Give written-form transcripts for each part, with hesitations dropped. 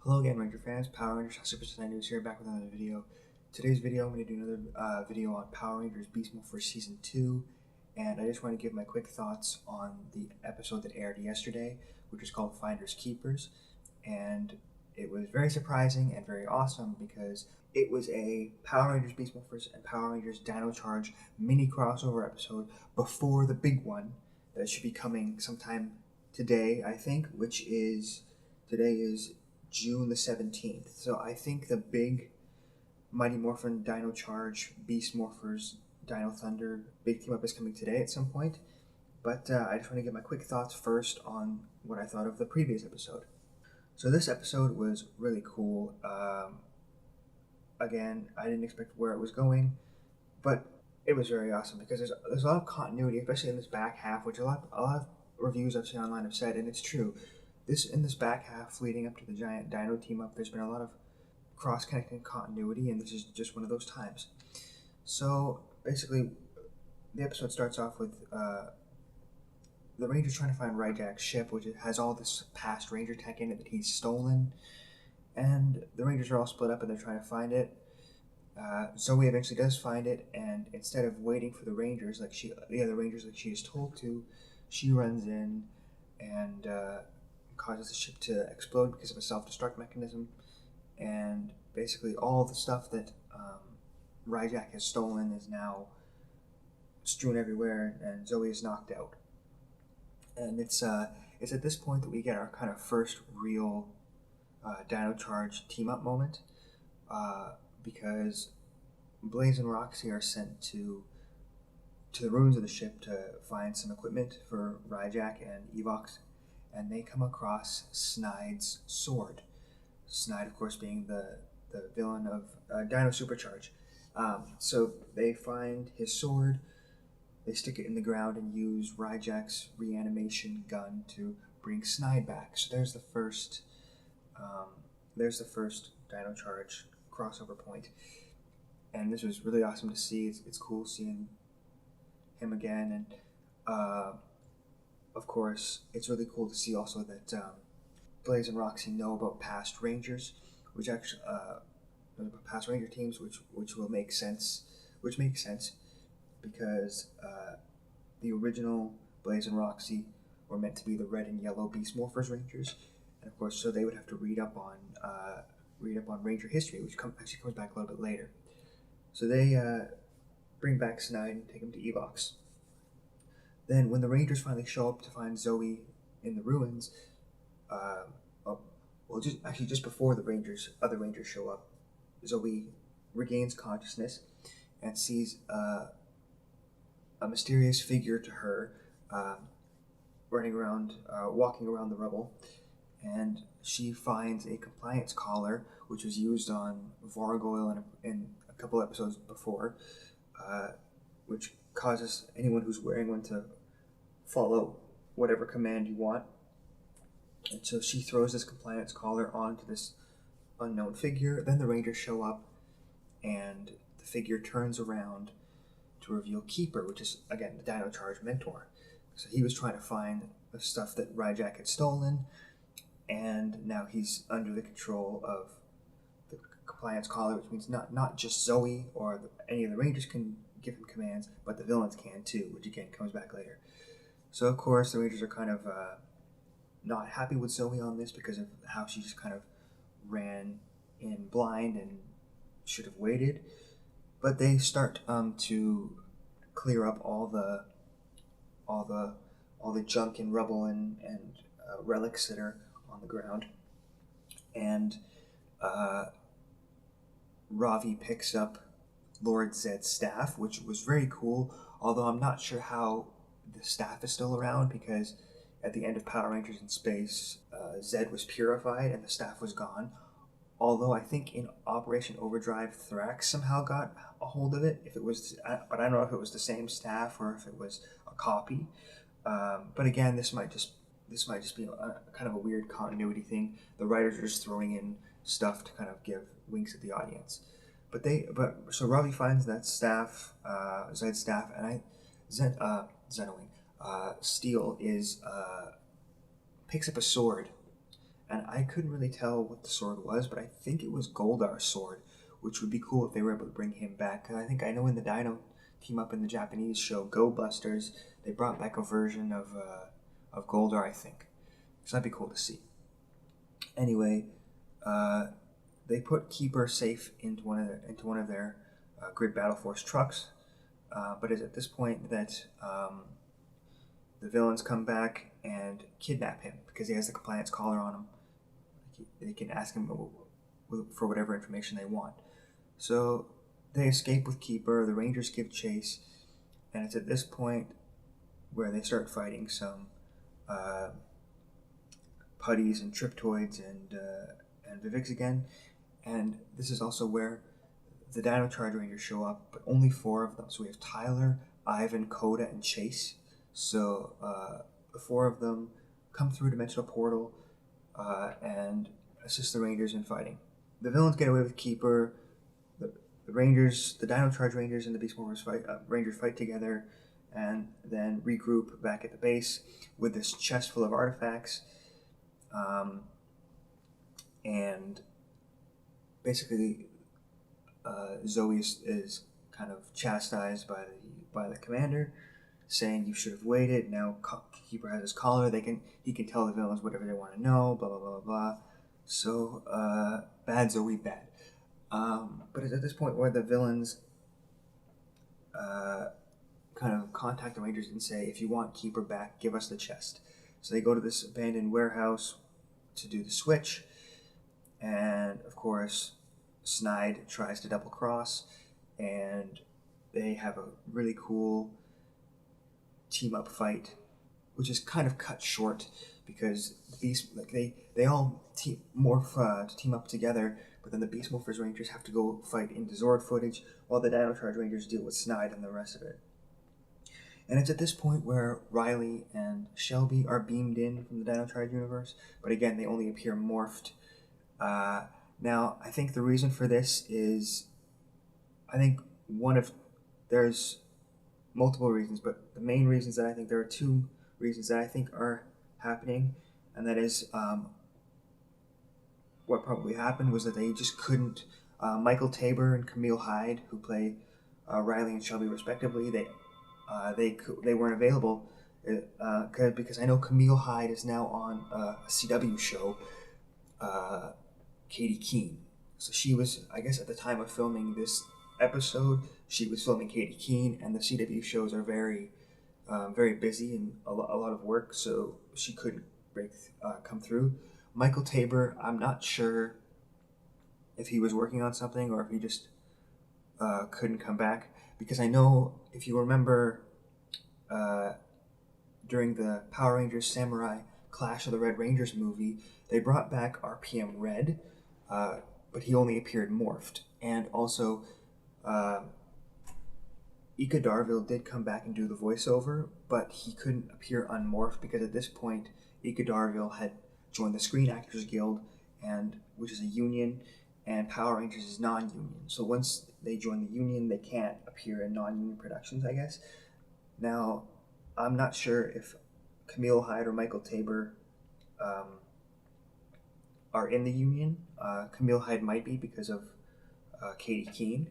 Hello again, Ranger fans. Power Rangers Super Sentai News here, back with another video. Today's video, I'm going to do another video on Power Rangers Beast Morphers Season 2, and I just want to give my quick thoughts on the episode that aired yesterday, which is called Finders Keepers, and it was very surprising and very awesome because it was a Power Rangers Beast Morphers and Power Rangers Dino Charge mini crossover episode before the big one that should be coming sometime today, I think, today is June the 17th. So I think the big Mighty Morphin Dino Charge Beast Morphers Dino Thunder big team up is coming today at some point. But I just want to get my quick thoughts first on what I thought of the previous episode. So this episode was really cool. Again, I didn't expect where it was going, but it was very awesome because there's a lot of continuity, especially in this back half, which a lot of reviews I've seen online have said, and it's true. In this back half leading up to the giant Dino team up, there's been a lot of cross-connecting continuity, and this is just one of those times. So basically, the episode starts off with the Rangers trying to find Ryjack's ship, which has all this past Ranger tech in it that he's stolen, and the Rangers are all split up and they're trying to find it. Zoe eventually does find it, and instead of waiting for the Rangers the other Rangers like she is told to, she runs in and causes the ship to explode because of a self-destruct mechanism, and basically all the stuff that Ryjack has stolen is now strewn everywhere, and Zoe is knocked out. And it's at this point that we get our kind of first real Dino Charge team-up moment, because Blaze and Roxy are sent to the ruins of the ship to find some equipment for Ryjack and Evox, and they come across Snide's sword. Snide, of course, being the villain of Dino Supercharge. So they find his sword, they stick it in the ground and use Ryjack's reanimation gun to bring Snide back. So there's the first Dino Charge crossover point. And this was really awesome to see. It's cool seeing him again, and of course, it's really cool to see also that Blaze and Roxy know about past Rangers, which actually past Ranger teams, which will make sense. Which makes sense because the original Blaze and Roxy were meant to be the red and yellow Beast Morphers Rangers, and of course, so they would have to read up on Ranger history, which actually comes back a little bit later. So they bring back Snide and take him to Evox. Then, when the Rangers finally show up to find Zoe in the ruins, just before the other Rangers show up, Zoe regains consciousness and sees a mysterious figure to her walking around the rubble, and she finds a compliance collar, which was used on Vargoyle in a couple episodes before, which causes anyone who's wearing one to follow whatever command you want. And so she throws this compliance collar onto this unknown figure. Then the Rangers show up, and the figure turns around to reveal Keeper, which is, again, the Dino Charge mentor. So he was trying to find the stuff that Ryjack had stolen, and now he's under the control of the compliance collar, which means not just Zoe or any of the Rangers can give him commands, but the villains can too, which again comes back later. So of course the Rangers are kind of not happy with Zoe on this because of how she just kind of ran in blind and should have waited. But they start to clear up all the junk and rubble and relics that are on the ground. And Ravi picks up Lord Zed's staff, which was very cool, although I'm not sure how the staff is still around, because at the end of Power Rangers in Space, Zed was purified and the staff was gone. Although I think in Operation Overdrive, Thrax somehow got a hold of it. But I don't know if it was the same staff or if it was a copy. But again, this might just be kind of a weird continuity thing. The writers are just throwing in stuff to kind of give winks at the audience. So Ravi finds that staff, Zed's staff, and Zenowing. Steel picks up a sword and I couldn't really tell what the sword was, but I think it was Goldar's sword, which would be cool if they were able to bring him back. I think I know in the Dino team up in the Japanese show Go Busters, they brought back a version of Goldar, I think. So that'd be cool to see. Anyway, they put Keeper safe into one of their Grid Battle Force trucks, but it's at this point that the villains come back and kidnap him because he has the compliance collar on him. They can ask him for whatever information they want. So they escape with Keeper. The Rangers give chase, and it's at this point where they start fighting some putties and Triptoids and Vivics again. And this is also where the Dino Charge Rangers show up, but only 4 of them. So we have Tyler, Ivan, Coda, and Chase. So the 4 of them come through a dimensional portal and assist the Rangers in fighting. The villains get away with Keeper. The Rangers, the Dino Charge Rangers and the Beast Morphers Rangers fight together, and then regroup back at the base with this chest full of artifacts. And basically, Zoe is kind of chastised by the commander, saying you should have waited. Now Keeper has his collar. He can tell the villains whatever they want to know. Blah blah blah blah blah. So bad Zoe, bad. But it's at this point where the villains kind of contact the Rangers and say, if you want Keeper back, give us the chest. So they go to this abandoned warehouse to do the switch, and of course Snide tries to double cross, and they have a really cool team up fight, which is kind of cut short because they all morph to team up together, but then the Beast Morphers Rangers have to go fight into Zord footage while the Dino Charge Rangers deal with Snide and the rest of it. And it's at this point where Riley and Shelby are beamed in from the Dino Charge universe, but again, they only appear morphed. Now, I think the reason for this is, there's multiple reasons, but the main reasons that I think there are 2 reasons that I think are happening, and that is what probably happened was that they just couldn't. Michael Tabor and Camille Hyde, who play Riley and Shelby respectively, they weren't available because I know Camille Hyde is now on a CW show, Katie Keene. So she was, I guess, at the time of filming this episode, she was filming Katie Keene, and the CW shows are very, very busy and a lot of work, so she couldn't come through. Michael Tabor, I'm not sure if he was working on something or if he just couldn't come back, because I know, if you remember, during the Power Rangers Samurai Clash of the Red Rangers movie, they brought back RPM Red, but he only appeared morphed. And also, Ika Darville did come back and do the voiceover, but he couldn't appear unmorphed because at this point, Ika Darville had joined the Screen Actors Guild, which is a union, and Power Rangers is non-union. So once they join the union, they can't appear in non-union productions, I guess. Now, I'm not sure if Camille Hyde or Michael Tabor are in the union. Camille Hyde might be because of Katie Keene,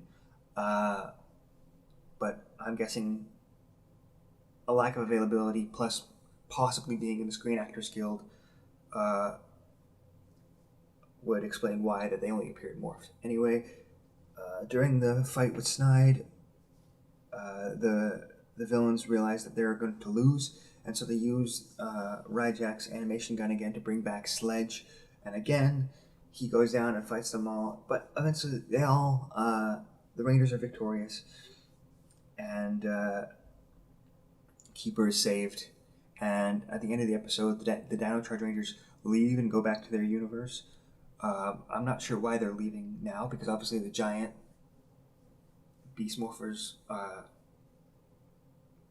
but I'm guessing a lack of availability plus possibly being in the Screen Actors Guild would explain why that they only appeared morphed. Anyway, during the fight with Snide, the villains realize that they're going to lose, and so they use Ryjak's animation gun again to bring back Sledge, and again he goes down and fights them all, but eventually the Rangers are victorious, and Keeper is saved, and at the end of the episode, the Dino Charge Rangers leave and go back to their universe. I'm not sure why they're leaving now, because obviously the giant Beast Morphers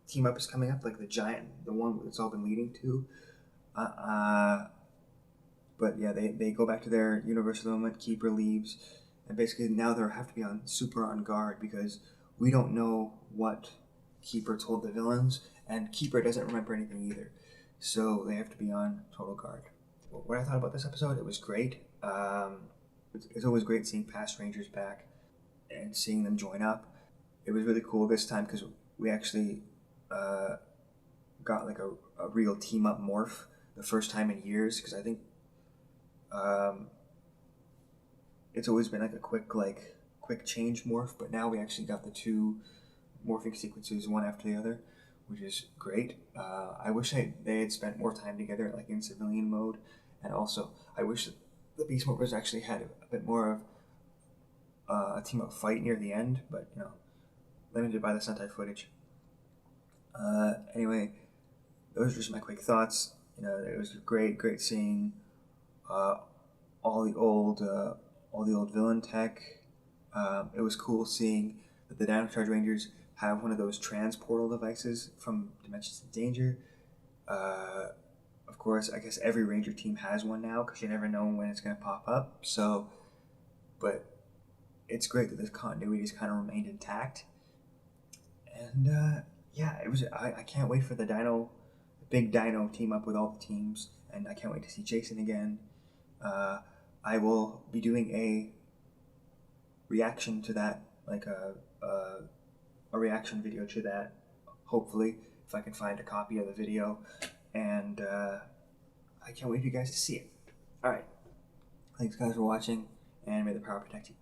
team up is coming up, like the one that's all been leading to. But yeah, they go back to their universe at the moment. Keeper leaves, and basically now they have to be super on guard because we don't know what Keeper told the villains, and Keeper doesn't remember anything either. So they have to be on total guard. what I thought about this episode, it was great. It's always great seeing past Rangers back and seeing them join up. It was really cool this time because we actually got like a real team up morph the first time in years, because I think it's always been like a quick change morph, but now we actually got the two morphing sequences one after the other, which is great. I wish they had spent more time together, like in civilian mode, and also I wish the Beast Morphers actually had a bit more of a team up fight near the end, but limited by the Sentai footage. Anyway, those are just my quick thoughts. It was great seeing all the old villain tech. It was cool seeing that the Dino Charge Rangers have one of those transportal devices from Dimensions of Danger. Of course, I guess every Ranger team has one now because you never know when it's going to pop up. So, but it's great that this continuity has kind of remained intact. And yeah, it was. I can't wait for the big Dino team up with all the teams, and I can't wait to see Jason again. I will be doing a reaction to that, like a reaction video to that, hopefully, if I can find a copy of the video, and I can't wait for you guys to see it. Alright, thanks guys for watching, and may the power protect you.